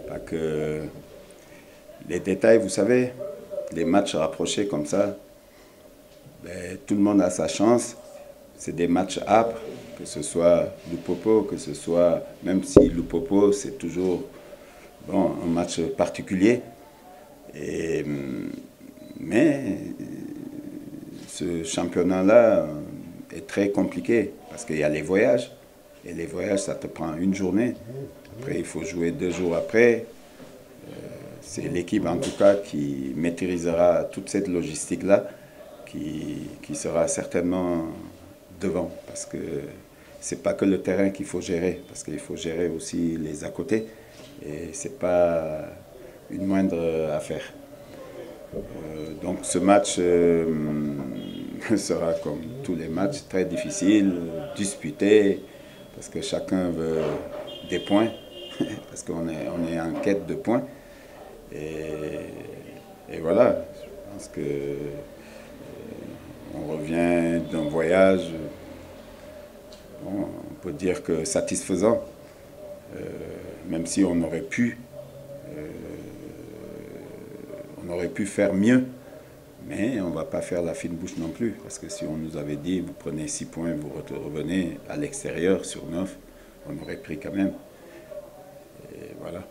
Pas que les détails, vous savez, les matchs rapprochés comme ça, ben, tout le monde a sa chance. C'est des matchs âpres, que ce soit Lupopo, que ce soit, même si Lupopo, c'est toujours bon, un match particulier. Et, mais ce championnat-là est très compliqué parce qu'il y a les voyages. Et les voyages, ça te prend une journée. Après, il faut jouer 2 jours après. C'est l'équipe, en tout cas, qui maîtrisera toute cette logistique-là, qui sera certainement devant. Parce que c'est pas que le terrain qu'il faut gérer, parce qu'il faut gérer aussi les à côté. Et c'est pas une moindre affaire. Donc ce match sera comme tous les matchs, très difficile, disputé, parce que chacun veut des points, parce qu'on est en quête de points. Et voilà, je pense que on revient d'un voyage, bon, on peut dire que satisfaisant, même si on aurait pu faire mieux, mais on ne va pas faire la fine bouche non plus, parce que si on nous avait dit, vous prenez 6 points, vous revenez à l'extérieur sur 9, on aurait pris quand même. Et voilà.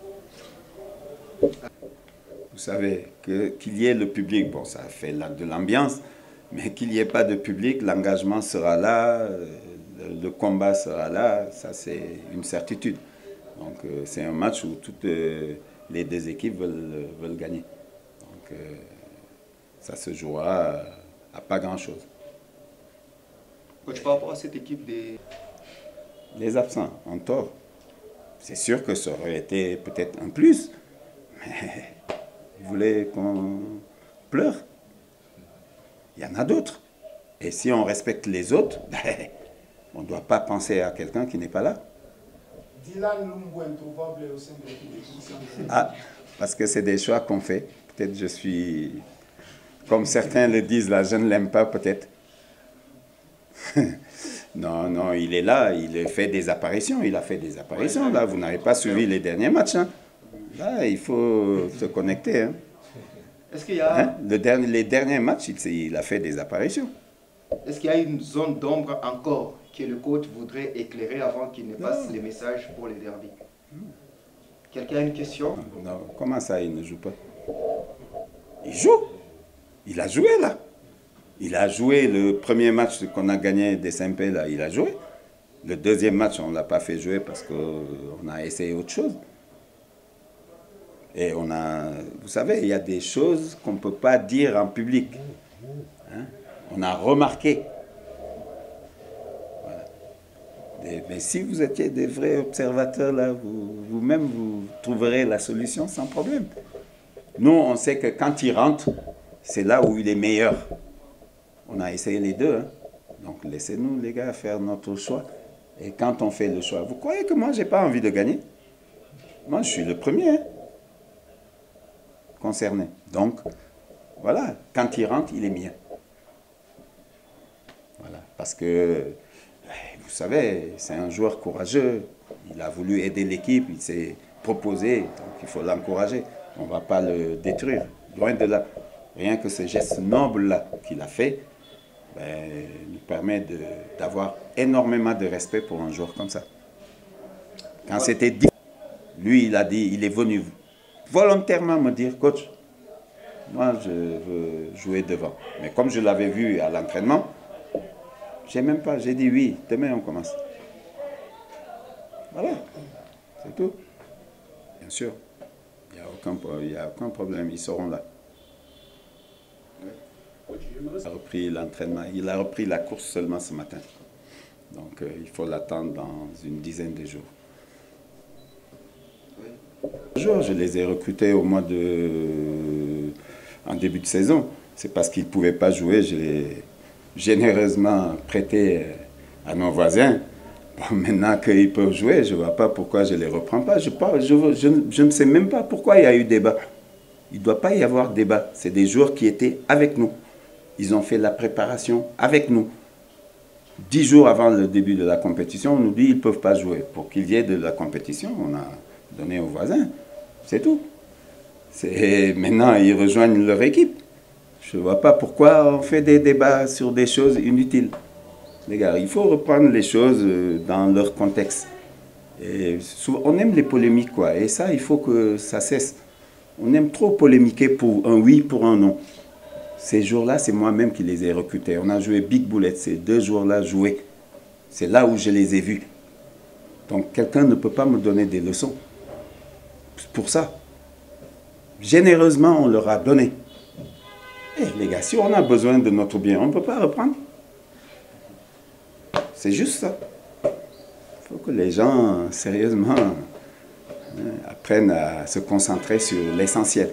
Vous savez, qu'il y ait le public, bon, ça fait de l'ambiance, mais qu'il n'y ait pas de public, l'engagement sera là, le combat sera là, ça c'est une certitude. Donc c'est un match où toutes les deux équipes veulent gagner. Donc ça se jouera à pas grand-chose. Coach, par rapport à cette équipe des... Les absents ont tort. C'est sûr que ça aurait été peut-être un plus, mais ils voulaient qu'on pleure. Il y en a d'autres. Et si on respecte les autres, on ne doit pas penser à quelqu'un qui n'est pas là. Dylan Lumbo introuvable au sein de l'équipe. Ah, parce que c'est des choix qu'on fait. Peut-être je suis, comme certains le disent là, je ne l'aime pas peut-être. Non, non, il est là, il fait des apparitions, il a fait des apparitions là. Vous n'avez pas suivi les derniers matchs. Hein. Là, il faut se connecter. Hein. Est-ce qu'il y a... Hein? Les derniers matchs, il a fait des apparitions. Est-ce qu'il y a une zone d'ombre encore que le coach voudrait éclairer avant qu'il ne passe les messages pour les derbies? Quelqu'un a une question? Non, comment ça, il ne joue pas? Il joue. Il a joué là. Il a joué le premier match qu'on a gagné des SMP, là, il a joué. Le deuxième match, on ne l'a pas fait jouer parce qu'on a essayé autre chose. Et on a, vous savez, il y a des choses qu'on ne peut pas dire en public. Hein? On a remarqué. Voilà. Mais si vous étiez des vrais observateurs, là, vous-même, vous trouverez la solution sans problème. Nous, on sait que quand il rentre, c'est là où il est meilleur. On a essayé les deux. Hein? Donc, laissez-nous, les gars, faire notre choix. Et quand on fait le choix, vous croyez que moi, je n'ai pas envie de gagner? Moi, je suis le premier. Hein? Concerné. Donc, voilà, quand il rentre, il est mieux. Voilà, parce que, vous savez, c'est un joueur courageux. Il a voulu aider l'équipe, il s'est proposé, donc il faut l'encourager. On ne va pas le détruire, loin de là. Rien que ce geste noble-là qu'il a fait, nous permet d'avoir énormément de respect pour un joueur comme ça. Quand c'était dit, lui, il a dit, il est venu volontairement me dire, coach, moi je veux jouer devant. Mais comme je l'avais vu à l'entraînement, j'ai dit oui, demain on commence. Voilà, c'est tout. Bien sûr, il n'y a aucun problème, ils seront là. Il a repris l'entraînement, il a repris la course seulement ce matin. Donc il faut l'attendre dans une dizaine de jours. Je les ai recrutés en début de saison. C'est parce qu'ils ne pouvaient pas jouer. Je l'ai généreusement prêté à nos voisins. Bon, maintenant qu'ils peuvent jouer, je ne vois pas pourquoi je ne les reprends pas. Je ne sais même pas pourquoi il y a eu débat. Il ne doit pas y avoir débat. C'est des joueurs qui étaient avec nous. Ils ont fait la préparation avec nous. 10 jours avant le début de la compétition, on nous dit qu'ils ne peuvent pas jouer. Pour qu'il y ait de la compétition, on a donné aux voisins. C'est tout. Maintenant, ils rejoignent leur équipe. Je ne vois pas pourquoi on fait des débats sur des choses inutiles. Les gars, il faut reprendre les choses dans leur contexte. Et souvent, on aime les polémiques, quoi. Et ça, il faut que ça cesse. On aime trop polémiquer pour un oui, pour un non. Ces jours-là, c'est moi-même qui les ai recrutés. On a joué Big Bullet, ces 2 jours-là joués. C'est là où je les ai vus. Donc, quelqu'un ne peut pas me donner des leçons. Pour ça. Généreusement, on leur a donné. Eh, les gars, si on a besoin de notre bien, on ne peut pas reprendre. C'est juste ça. Il faut que les gens, sérieusement, apprennent à se concentrer sur l'essentiel.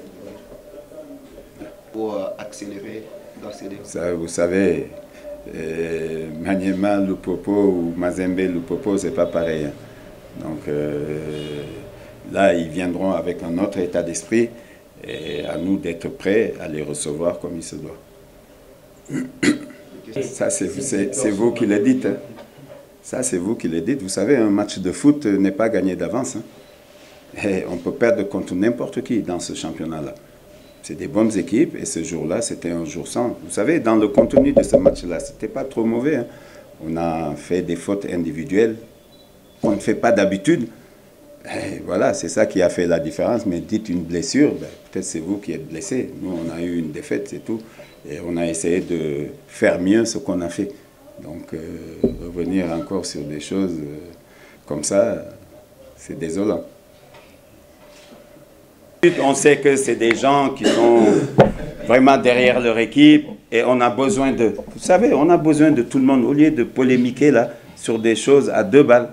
Pour accélérer dans ces débats. Ça, vous savez, Maniema Lupopo ou Mazembe Lupopo, c'est pas pareil. Hein. Donc là, ils viendront avec un autre état d'esprit et à nous d'être prêts à les recevoir comme il se doit. Ça, c'est vous qui le dites. Hein. Ça, c'est vous qui le dites. Vous savez, un match de foot n'est pas gagné d'avance. Hein. Et on peut perdre contre n'importe qui dans ce championnat-là. C'est des bonnes équipes et ce jour-là, c'était un jour sans. Vous savez, dans le contenu de ce match-là, c'était pas trop mauvais. Hein. On a fait des fautes individuelles qu'on ne fait pas d'habitude. Voilà, c'est ça qui a fait la différence. Mais dites une blessure, ben, peut-être c'est vous qui êtes blessé. Nous, on a eu une défaite, c'est tout. Et on a essayé de faire mieux ce qu'on a fait. Donc, revenir encore sur des choses comme ça, c'est désolant. On sait que c'est des gens qui sont vraiment derrière leur équipe et on a besoin de... Vous savez, on a besoin de tout le monde. Au lieu de polémiquer là, sur des choses à 2 balles,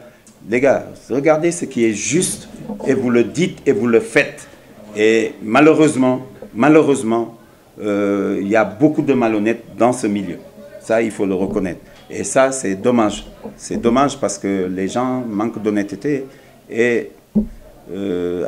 les gars, regardez ce qui est juste et vous le dites et vous le faites. Et malheureusement, il y a beaucoup de malhonnêtes dans ce milieu. Ça, il faut le reconnaître. Et ça, c'est dommage. C'est dommage parce que les gens manquent d'honnêteté et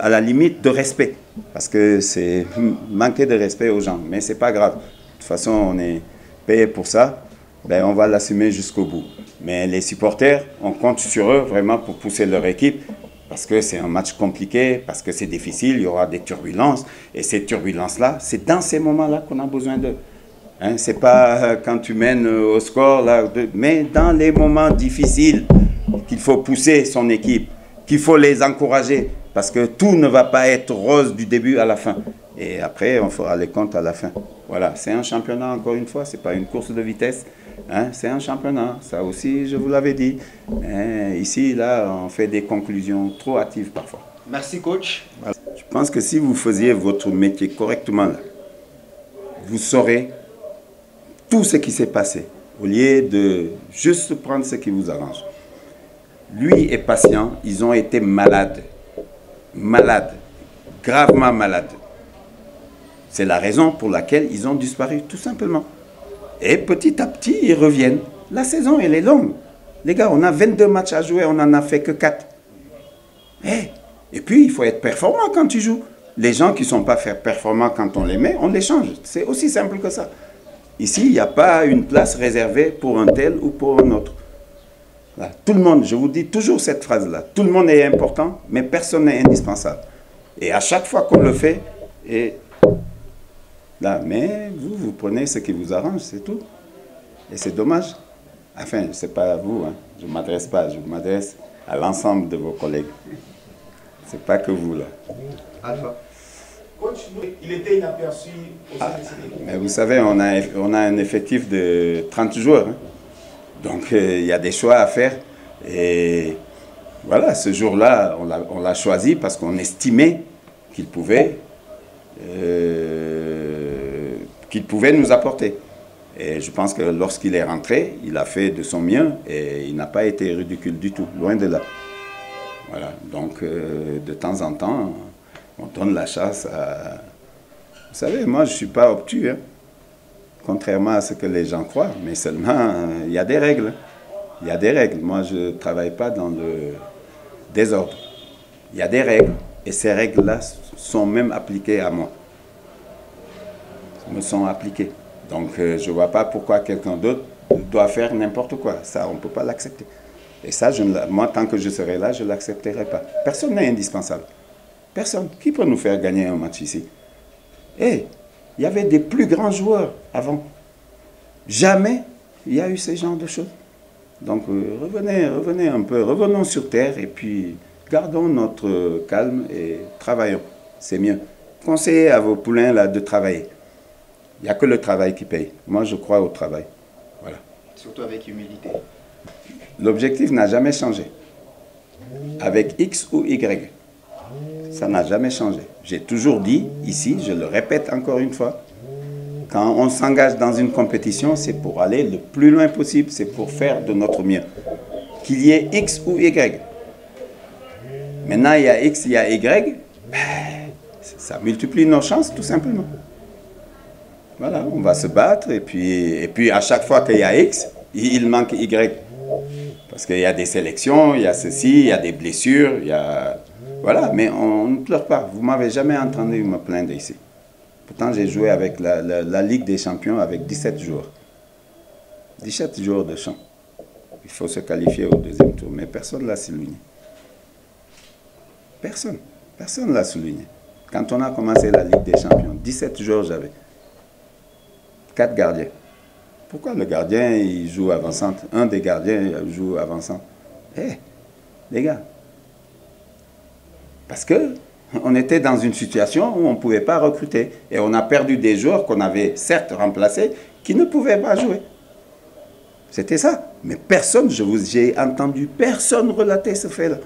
à la limite de respect. Parce que c'est manquer de respect aux gens. Mais ce n'est pas grave. De toute façon, on est payé pour ça. Ben, on va l'assumer jusqu'au bout. Mais les supporters, on compte sur eux vraiment pour pousser leur équipe. Parce que c'est un match compliqué, parce que c'est difficile, il y aura des turbulences. Et ces turbulences-là, c'est dans ces moments-là qu'on a besoin d'eux. Hein, c'est pas quand tu mènes au score, là, mais dans les moments difficiles qu'il faut pousser son équipe, qu'il faut les encourager. Parce que tout ne va pas être rose du début à la fin. Et après, on fera les comptes à la fin. Voilà, c'est un championnat, encore une fois, ce n'est pas une course de vitesse. Hein, c'est un championnat, ça aussi, je vous l'avais dit. Hein, ici, là, on fait des conclusions trop hâtives parfois. Merci, coach. Voilà. Je pense que si vous faisiez votre métier correctement, là, vous saurez tout ce qui s'est passé, au lieu de juste prendre ce qui vous arrange. Lui et patient, ils ont été malades. Malades, gravement malades. C'est la raison pour laquelle ils ont disparu, tout simplement. Et petit à petit, ils reviennent. La saison, elle est longue. Les gars, on a 22 matchs à jouer, on n'en a fait que 4. Et puis, il faut être performant quand tu joues. Les gens qui ne sont pas performants quand on les met, on les change. C'est aussi simple que ça. Ici, il n'y a pas une place réservée pour un tel ou pour un autre. Là, tout le monde, je vous dis toujours cette phrase-là, tout le monde est important, mais personne n'est indispensable. Et à chaque fois qu'on le fait, et là, mais vous prenez ce qui vous arrange, c'est tout. Et c'est dommage. Enfin, ce n'est pas à vous, hein. Je ne m'adresse pas, je m'adresse à l'ensemble de vos collègues. Ce n'est pas que vous, là. Alpha. Coach, il était inaperçu au sein de cette équipe. Mais vous savez, on a un effectif de 30 joueurs. Hein. Donc, il y a des choix à faire. Et voilà, ce jour-là, on l'a choisi parce qu'on estimait qu'il pouvait nous apporter. Et je pense que lorsqu'il est rentré, il a fait de son mieux et il n'a pas été ridicule du tout, loin de là. Voilà, donc de temps en temps, on donne la chasse à... Vous savez, moi, je ne suis pas obtus, hein. Contrairement à ce que les gens croient, mais seulement, il y a des règles. Il y a des règles. Moi, je ne travaille pas dans le désordre. Il y a des règles, et ces règles-là sont même appliquées à moi. Me sont appliquées. Donc, je ne vois pas pourquoi quelqu'un d'autre doit faire n'importe quoi. Ça, on ne peut pas l'accepter. Et ça, moi, tant que je serai là, je ne l'accepterai pas. Personne n'est indispensable. Personne. Qui peut nous faire gagner un match ici? Eh, il y avait des plus grands joueurs avant. Jamais il y a eu ce genre de choses. Donc, revenez un peu, revenons sur terre et puis gardons notre calme et travaillons. C'est mieux. Conseillez à vos poulains là, de travailler. Il n'y a que le travail qui paye. Moi, je crois au travail. Voilà. Surtout avec humilité. L'objectif n'a jamais changé. Avec X ou Y. Ça n'a jamais changé. J'ai toujours dit, ici, je le répète encore une fois, quand on s'engage dans une compétition, c'est pour aller le plus loin possible, c'est pour faire de notre mieux. Qu'il y ait X ou Y. Maintenant, il y a X, il y a Y, ça multiplie nos chances, tout simplement. Voilà, on va se battre, et puis à chaque fois qu'il y a X, il manque Y. Parce qu'il y a des sélections, il y a ceci, il y a des blessures, il y a... Voilà, mais on ne pleure pas. Vous ne m'avez jamais entendu me plaindre ici. Pourtant, j'ai joué avec la Ligue des Champions avec 17 jours. 17 jours de champ. Il faut se qualifier au deuxième tour, mais personne ne l'a souligné. Personne. Personne ne l'a souligné. Quand on a commencé la Ligue des Champions, 17 jours j'avais. 4 gardiens. Pourquoi le gardien, il joue avant-centre? Un des gardiens joue avant-centre. Eh, les gars. Parce qu'on était dans une situation où on ne pouvait pas recruter. Et on a perdu des joueurs qu'on avait certes remplacés, qui ne pouvaient pas jouer. C'était ça. Mais personne, j'ai entendu personne relater ce fait-là.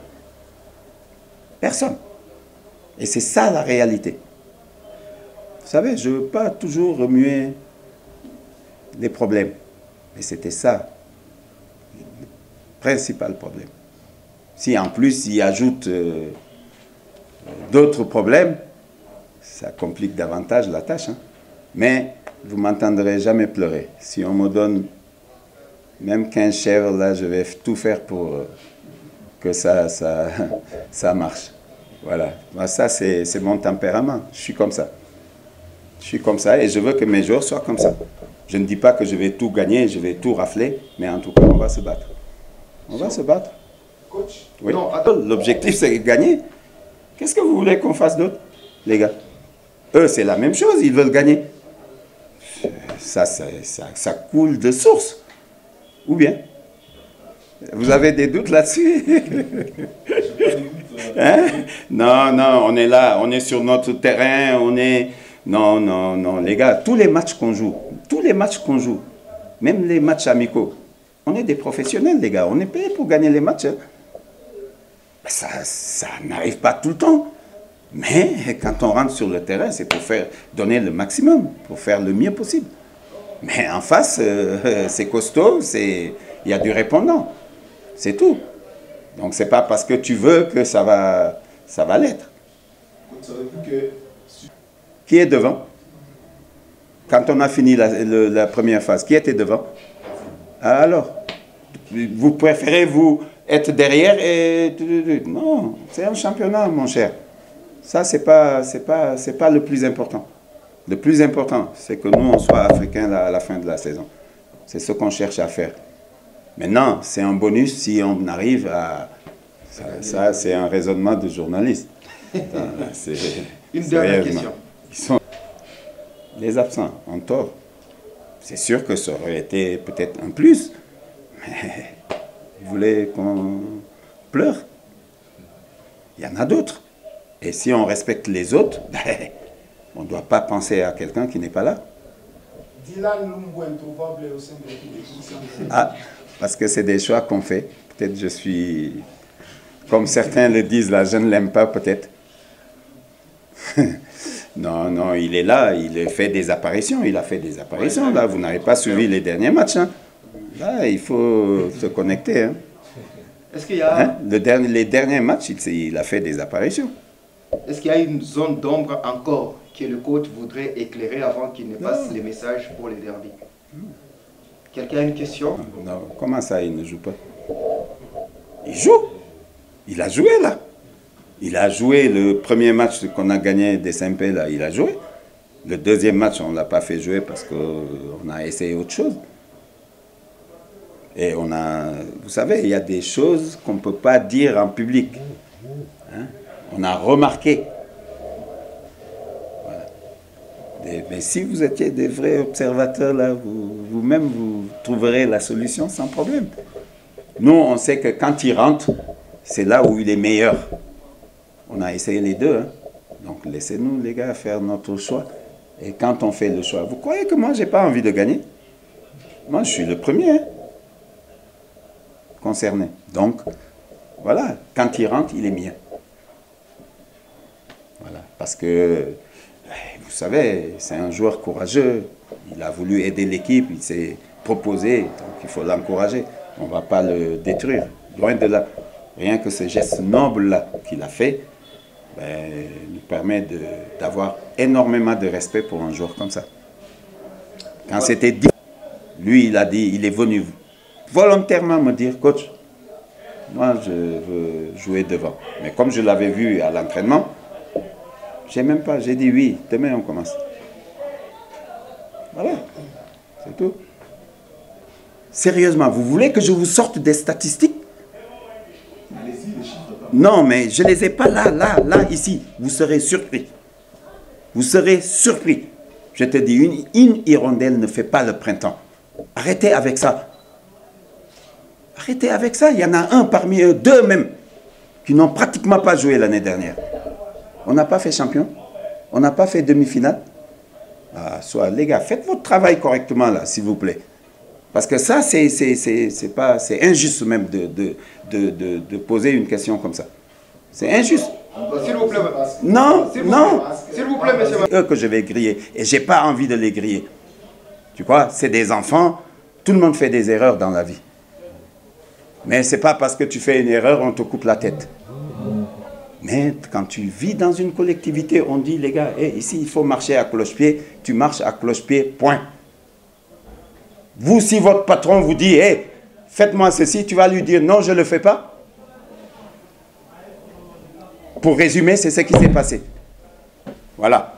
Personne. Et c'est ça la réalité. Vous savez, je ne veux pas toujours remuer les problèmes. Mais c'était ça, le principal problème. Si en plus il ajoute d'autres problèmes, ça complique davantage la tâche. Hein. Mais vous ne m'entendrez jamais pleurer. Si on me donne même 15 chèvres, là, je vais tout faire pour que ça marche. Voilà. Moi, ça, c'est mon tempérament. Je suis comme ça. Je suis comme ça et je veux que mes joueurs soient comme ça. Je ne dis pas que je vais tout gagner, je vais tout rafler, mais en tout cas, on va se battre. On va se battre. Coach? Oui. L'objectif, c'est de gagner. Qu'est-ce que vous voulez qu'on fasse d'autre, les gars? Eux, c'est la même chose, ils veulent gagner. Ça coule de source. Ou bien? Vous avez des doutes là-dessus? Hein? Non, non, on est là, on est sur notre terrain, on est... Non, non, non, les gars, tous les matchs qu'on joue, même les matchs amicaux, on est des professionnels, les gars, on est payé pour gagner les matchs. Hein. Ça n'arrive pas tout le temps. Mais quand on rentre sur le terrain, c'est pour donner le maximum, pour faire le mieux possible. Mais en face, c'est costaud, il y a du répondant. C'est tout. Donc c'est pas parce que tu veux que ça va l'être. Savez-vous que... Qui est devant? Quand on a fini la première phase, qui était devant? Alors, vous préférez vous être derrière et... Non, c'est un championnat, mon cher. Ça, c'est pas le plus important. Le plus important, c'est que nous, on soit africains à la fin de la saison. C'est ce qu'on cherche à faire. Maintenant, c'est un bonus si on arrive à... Ça c'est un raisonnement de journaliste. Une dernière question. Les absents ont tort. C'est sûr que ça aurait été peut-être un plus. Mais vous voulez qu'on pleure? Il y en a d'autres. Et si on respecte les autres, on ne doit pas penser à quelqu'un qui n'est pas là. Dylan Lumbu introuvable au sein de l'équipe. Ah, parce que c'est des choix qu'on fait. Peut-être je suis... Comme certains le disent là, je ne l'aime pas peut-être. Non, non, il est là, il fait des apparitions, il a fait des apparitions, là, vous n'avez pas suivi les derniers matchs, hein. Là, il faut se connecter, hein. Est-ce qu'il y a... Hein? Les derniers matchs, il a fait des apparitions. Est-ce qu'il y a une zone d'ombre encore que le coach voudrait éclairer avant qu'il ne passe les messages pour les derbies? Quelqu'un a une question? Non, comment ça, il ne joue pas? Il joue. Il a joué, là. Il a joué le premier match qu'on a gagné des SMP, là, il a joué. Le deuxième match, on ne l'a pas fait jouer parce qu'on a essayé autre chose. Et on a, vous savez, il y a des choses qu'on ne peut pas dire en public. Hein? On a remarqué. Voilà. Mais si vous étiez des vrais observateurs, là, vous-même, vous trouverez la solution sans problème. Nous, on sait que quand il rentre, c'est là où il est meilleur. On a essayé les deux. Hein? Donc, laissez-nous, les gars, faire notre choix. Et quand on fait le choix, vous croyez que moi, je n'ai pas envie de gagner? Moi, je suis le premier hein, concerné. Donc, voilà, quand il rentre, il est mien. Voilà, parce que, vous savez, c'est un joueur courageux. Il a voulu aider l'équipe, il s'est proposé, donc il faut l'encourager. On ne va pas le détruire, loin de là. Rien que ce geste noble-là qu'il a fait, nous permet d'avoir énormément de respect pour un joueur comme ça. Quand c'était dit, lui, il a dit, il est venu volontairement me dire, coach, moi, je veux jouer devant. Mais comme je l'avais vu à l'entraînement, j'ai dit oui, demain on commence. Voilà, c'est tout. Sérieusement, vous voulez que je vous sorte des statistiques? Non, mais je ne les ai pas là, ici. Vous serez surpris. Vous serez surpris. Je te dis, une hirondelle ne fait pas le printemps. Arrêtez avec ça. Arrêtez avec ça. Il y en a un parmi eux, deux même, qui n'ont pratiquement pas joué l'année dernière. On n'a pas fait champion. On n'a pas fait demi-finale. Ah, soit, les gars, faites votre travail correctement là, s'il vous plaît. Parce que ça, c'est injuste même de poser une question comme ça. C'est injuste. S'il vous plaît. Non, non. S'il vous plaît, monsieur. C'est eux que je vais griller. Et je n'ai pas envie de les griller. Tu vois, c'est des enfants. Tout le monde fait des erreurs dans la vie. Mais ce n'est pas parce que tu fais une erreur, on te coupe la tête. Mais quand tu vis dans une collectivité, on dit, les gars, hey, ici, il faut marcher à cloche-pied. Tu marches à cloche-pied, point. Vous, si votre patron vous dit, hey, faites-moi ceci, tu vas lui dire, non, je ne le fais pas. Pour résumer, c'est ce qui s'est passé. Voilà.